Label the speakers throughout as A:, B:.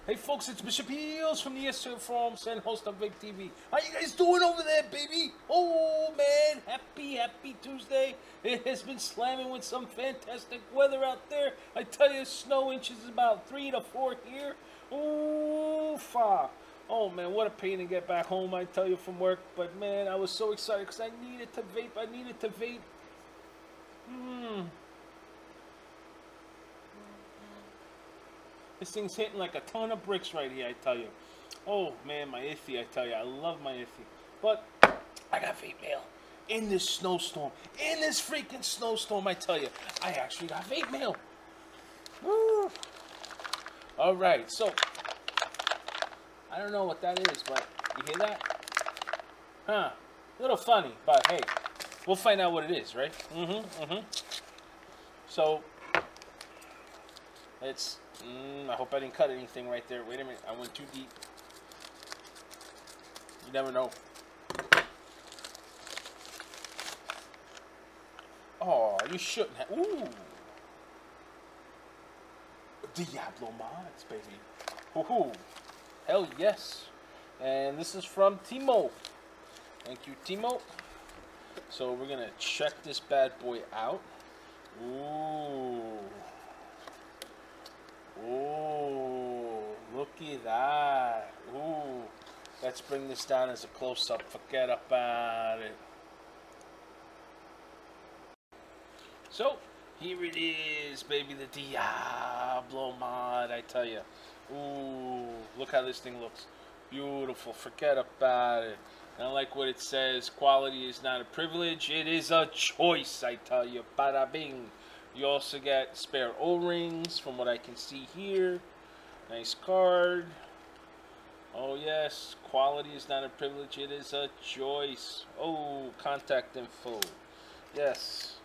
A: Hey folks, it's Bishopheals from the SO Forums and host of Vape TV. How you guys doing over there, baby? Oh man, happy Tuesday. It has been slamming with some fantastic weather out there. I tell you, snow inches is about 3 to 4 here. Ooh-fa. Oh man, what a pain to get back home, I tell you, from work. But man, I was so excited because I needed to vape. This thing's hitting like a ton of bricks right here, I tell you. Oh, man, my iffy, I tell you. I love my iffy. But I got vape mail in this snowstorm. In this freaking snowstorm, I tell you. I actually got vape mail. Woo! All right, so I don't know what that is, but you hear that? Huh. A little funny, but hey, we'll find out what it is, right? So, it's... I hope I didn't cut anything right there. Wait a minute, I went too deep. You never know. Oh, you shouldn't have. Ooh. Diablo mods, baby. Woohoo. Hell yes. And this is from Teemu. Thank you, Teemu. So we're going to check this bad boy out. Ooh. Ooh, look at that. Ooh, let's bring this down as a close-up. Forget about it. So, here it is, baby, the Diablo mod, I tell you. Ooh, look how this thing looks. Beautiful, forget about it. And I like what it says, quality is not a privilege, it is a choice, I tell you. Bada bing. You also get spare O-rings from what I can see here. Nice card. Oh yes, quality is not a privilege, it is a choice. Oh, contact info. Yes.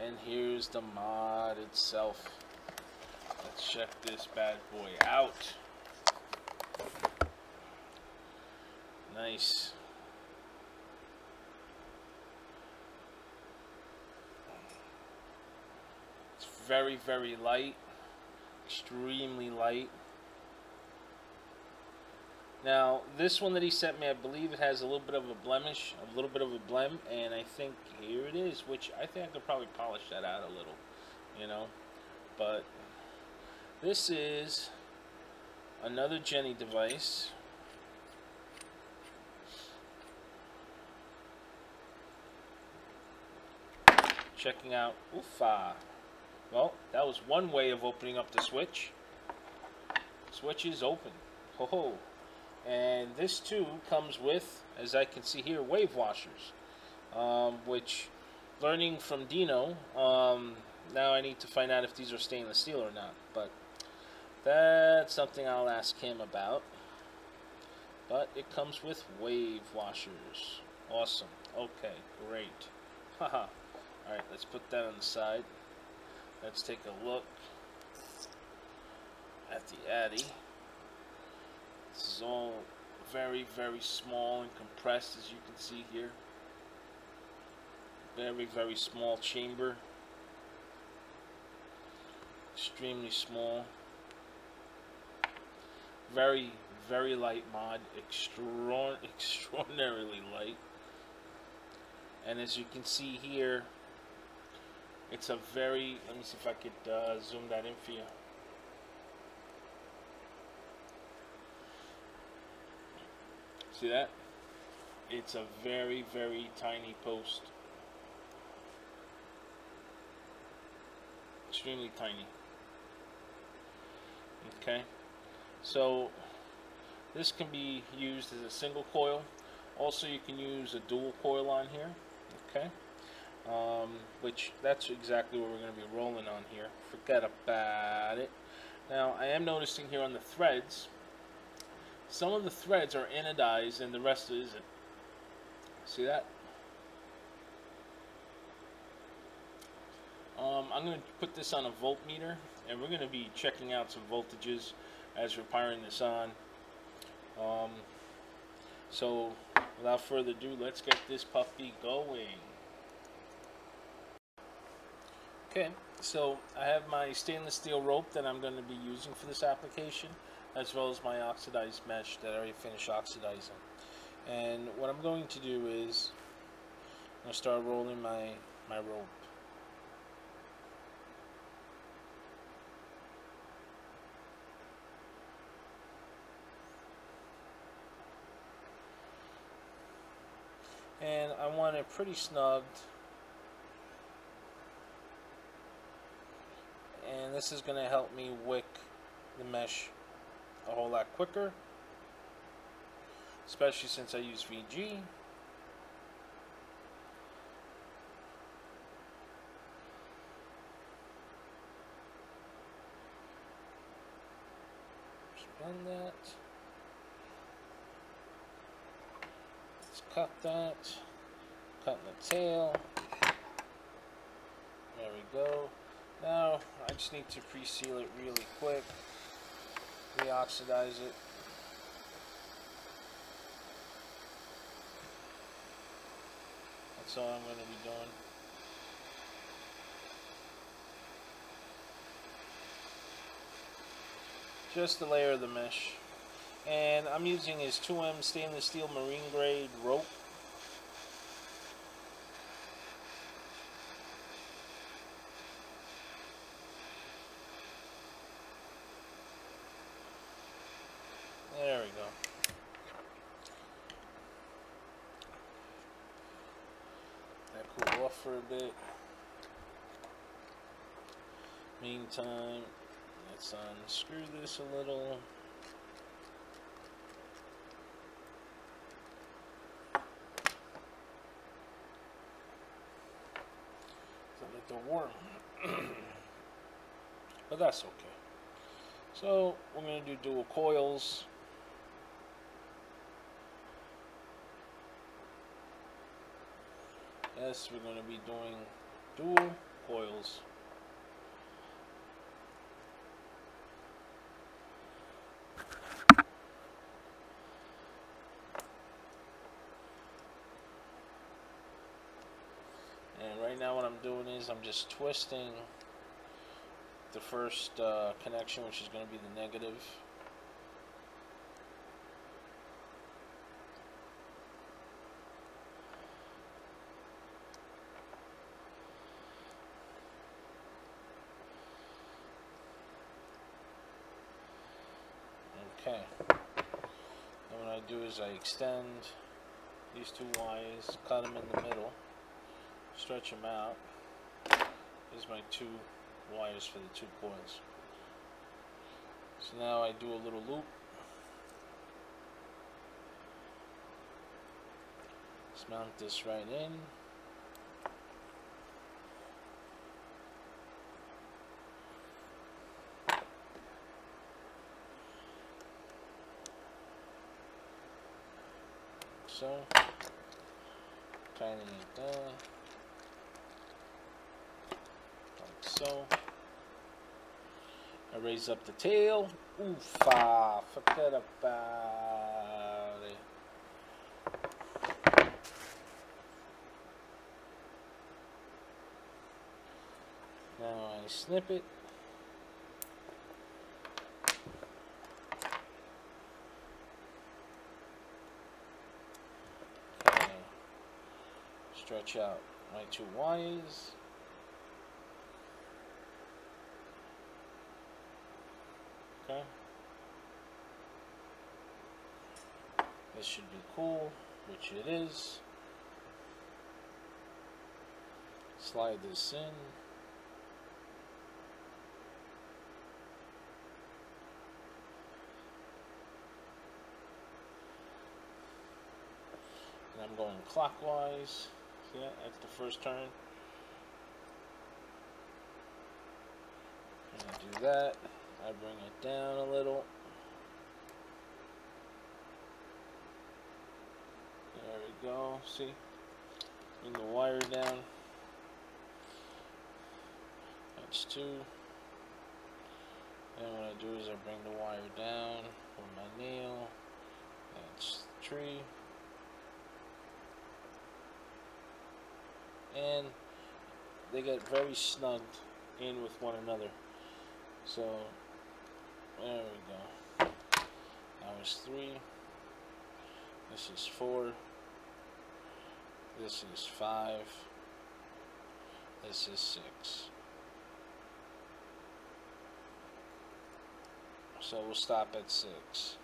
A: And here's the mod itself. Let's check this bad boy out. Nice. Very, very light, extremely light. Now, this one that he sent me, I believe it has a little bit of a blemish, a little bit of a blem, and I think here it is, which I think I could probably polish that out a little, you know. But this is another Jenny device. Checking out Oofa. Well, that was one way of opening up the switch. Switch is open. Ho ho. And this too comes with, as I can see here, wave washers. Which, learning from Dino, now I need to find out if these are stainless steel or not. But that's something I'll ask him about. But it comes with wave washers. Awesome. Okay, great. Haha. Alright, let's put that on the side. Let's take a look at the Addy. This is all very, very small and compressed, as you can see here. Very, very small chamber. Extremely small. Very, very light mod. Extraordinarily light. And as you can see here, it's a very, let me see if I could zoom that in for you. See that? It's a very, very tiny post. Extremely tiny. Okay. So, this can be used as a single coil. Also, you can use a dual coil on here. Okay. Which that's exactly what we're going to be rolling on here. Forget about it. Now, I am noticing here on the threads, some of the threads are anodized and the rest isn't. See that? I'm going to put this on a voltmeter, and we're going to be checking out some voltages as we're powering this on. So, without further ado, let's get this puppy going. Okay, so I have my stainless steel rope that I'm going to be using for this application. as well as my oxidized mesh that I already finished oxidizing. And what I'm going to do is I'm going to start rolling my rope. And I want it pretty snugged. And this is going to help me wick the mesh a whole lot quicker, especially since I use VG. Spin that. Let's cut that. Cutting the tail. There we go. Now I just need to pre-seal it really quick. Re-oxidize it. That's all I'm going to be doing. Just a layer of the mesh. And I'm using his 2M stainless steel marine grade rope. There we go. That cool off for a bit. Meantime, let's unscrew this a little. Let the warm. But that's okay. So we're going to do dual coils. Yes, we're going to be doing dual coils. And right now what I'm doing is I'm just twisting the first connection, which is going to be the negative. Okay. And what I do is I extend these two wires, cut them in the middle, stretch them out. Here's my two wires for the two coils. So now I do a little loop. Let's mount this right in. So, tightening it down, like so. I raise up the tail. Oofa, forget about it. Now I snip it. Okay. Stretch out my two wires. Okay. This should be cool, which it is. Slide this in. And I'm going clockwise. See that? That's the first turn. And I do that. I bring it down a little. There we go. See? Bring the wire down. That's two. And what I do is I bring the wire down with my nail. That's three. And they get very snugged in with one another. So there we go. That was 3. This is 4. This is 5. This is 6. So we'll stop at 6.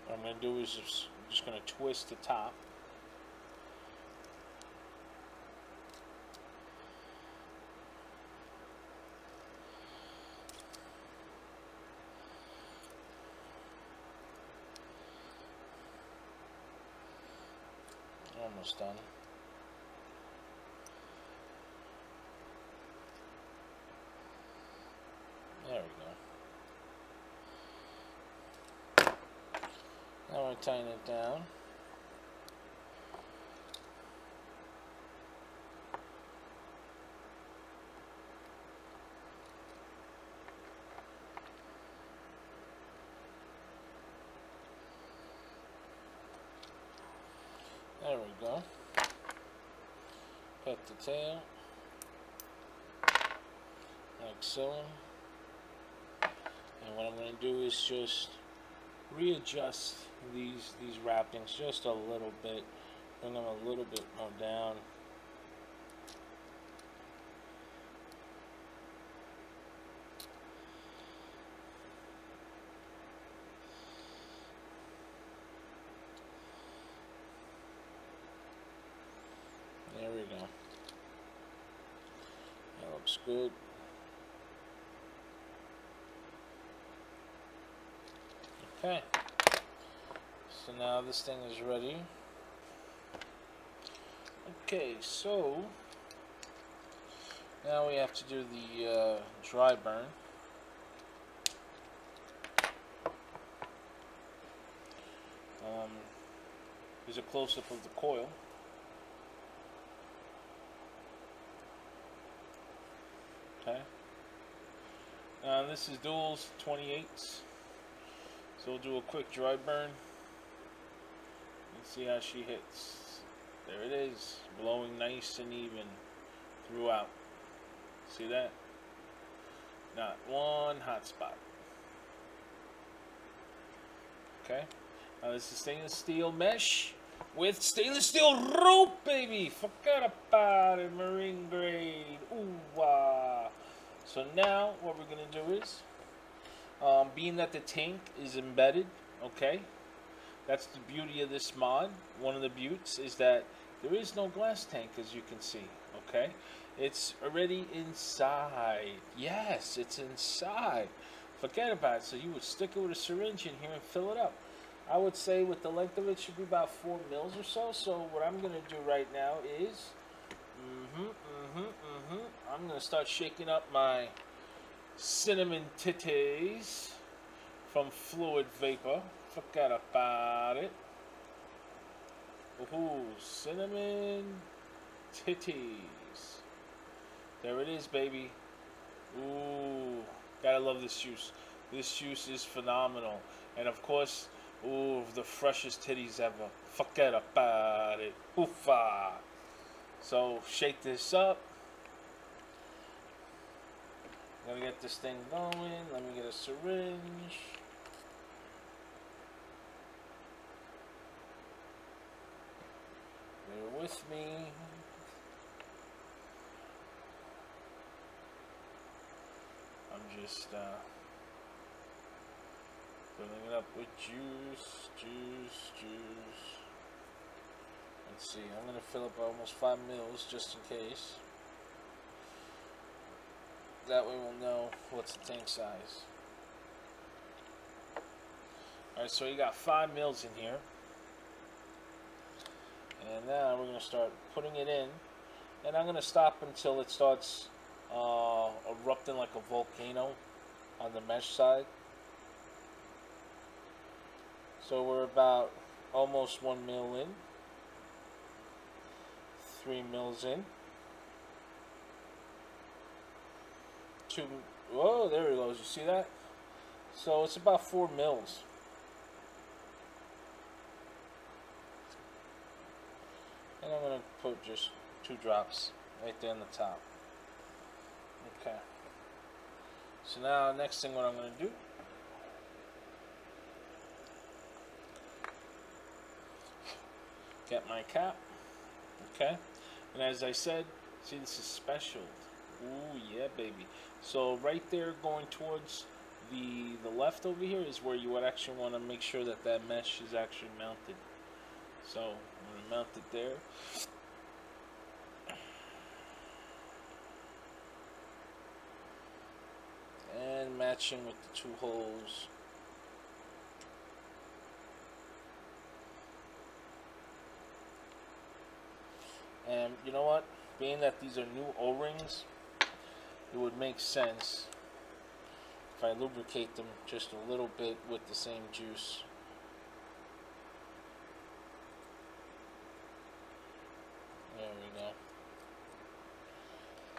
A: What I'm going to do is just going to twist the top. Almost done. There we go. Now we tighten it down. There we go. Cut the tail, like so. And what I'm going to do is just readjust these wrappings just a little bit, bring them a little bit more down. There we go. That looks good. Okay. So now this thing is ready. Okay, so now we have to do the dry burn. Here's a close-up of the coil. Okay. This is duals 28s. So we'll do a quick dry burn. Let's see how she hits. There it is, blowing nice and even throughout. See that? Not one hot spot. Okay. Now this is stainless steel mesh with stainless steel rope, baby. Forget about it, marine grade. Ooh, wow. So now what we're gonna do is, being that the tank is embedded, okay, that's the beauty of this mod. One of the beauties is that there is no glass tank, as you can see, okay? It's already inside. Yes, it's inside. Forget about it. So you would stick it with a syringe in here and fill it up. I would say with the length of it should be about 4 mils or so. So what I'm going to do right now is, I'm going to start shaking up my cinnamon titties from Fluid Vapor. Forget about it. Ooh, cinnamon titties. There it is, baby. Ooh, gotta love this juice. This juice is phenomenal. And of course, ooh, the freshest titties ever. Forget about it. Oofa. So shake this up. I'm gonna get this thing going. Let me get a syringe. Bear with me. I'm just filling it up with juice. Let's see, I'm going to fill up almost 5 mils just in case. That way we'll know what's the tank size. Alright, so you got 5 mils in here. And now we're going to start putting it in. And I'm going to stop until it starts erupting like a volcano on the mesh side. So we're about almost 1 mil in. 3 mils in. 2. Whoa, there it goes. You see that? So it's about 4 mils. And I'm going to put just 2 drops right there on the top. Okay. So now, next thing what I'm going to do, get my cap, okay, and as I said, see, this is special. Ooh, yeah, baby. So right there going towards the left over here is where you would actually want to make sure that that mesh is actually mounted. So I'm going to mount it there. And matching with the 2 holes. And you know what? Being that these are new O-rings, it would make sense if I lubricate them just a little bit with the same juice. There we go.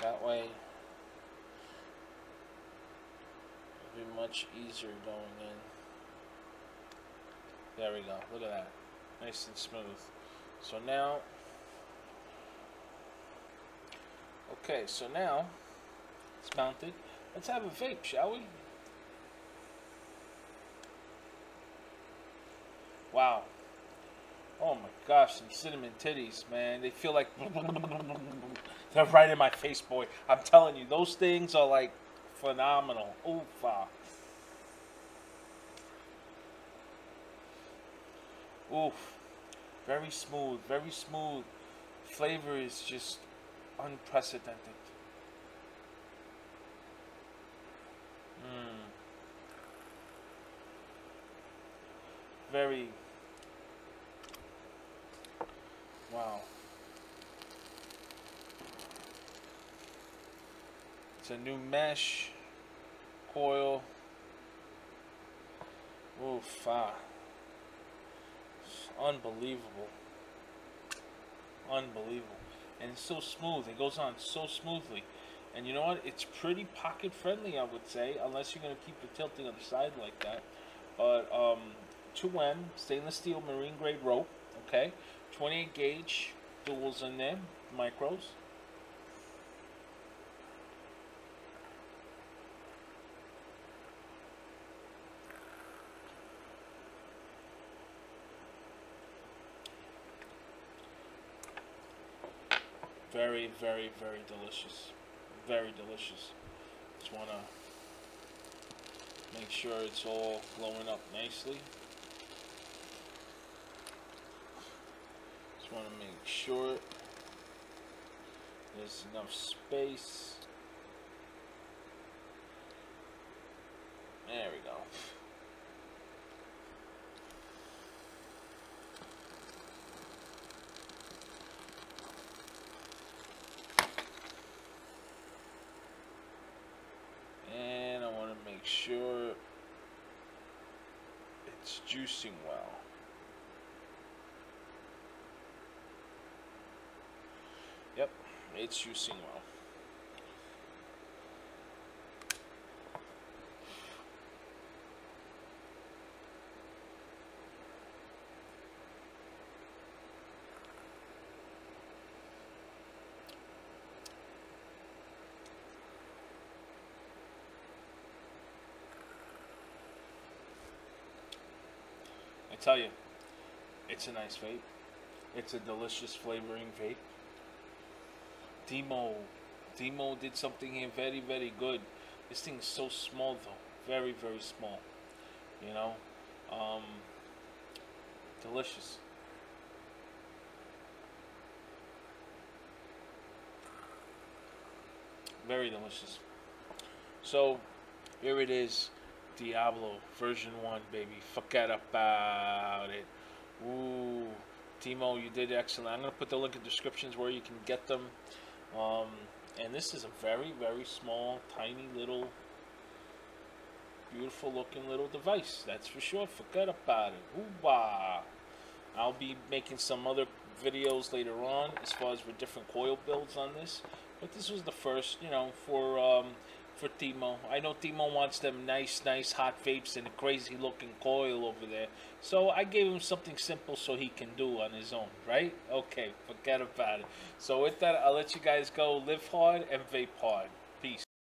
A: That way it'll be much easier going in. There we go. Look at that. Nice and smooth. So now, okay, so now it's mounted. Let's have a vape, shall we? Wow. Oh my gosh, some cinnamon titties, man. They feel like they're right in my face, boy. I'm telling you, those things are like phenomenal. Oof. Oof. Very smooth, very smooth. Flavor is just unprecedented. Very. Wow. It's a new mesh coil. Oof. Unbelievable. Unbelievable. And it's so smooth. It goes on so smoothly. And you know what? It's pretty pocket friendly, I would say, unless you're going to keep it tilting on the side like that. But 2M stainless steel marine grade rope. Okay. 28 gauge duals in there. Micros. Very, very, very delicious. Very delicious. Just want to make sure it's all glowing up nicely. Just want to make sure there's enough space. There we go. Make sure it's juicing well. Yep, it's juicing well. I tell you, it's a nice vape. It's a delicious flavoring vape. Teemu did something here very, very good. This thing is so small though, very, very small. You know, delicious. Very delicious. So here it is. Diablo version 1, baby. Forget about it. Ooh, Teemu, you did excellent. I'm gonna put the link in the descriptions where you can get them. And this is a very, very small, tiny little, beautiful looking little device. That's for sure. Forget about it. Ooh-wah. I'll be making some other videos later on as far as with different coil builds on this. But this was the first, you know, for Teemu. I know Teemu wants them nice hot vapes and a crazy looking coil over there. So I gave him something simple so he can do on his own, right? Okay, forget about it. So with that, I'll let you guys go. Live hard and vape hard.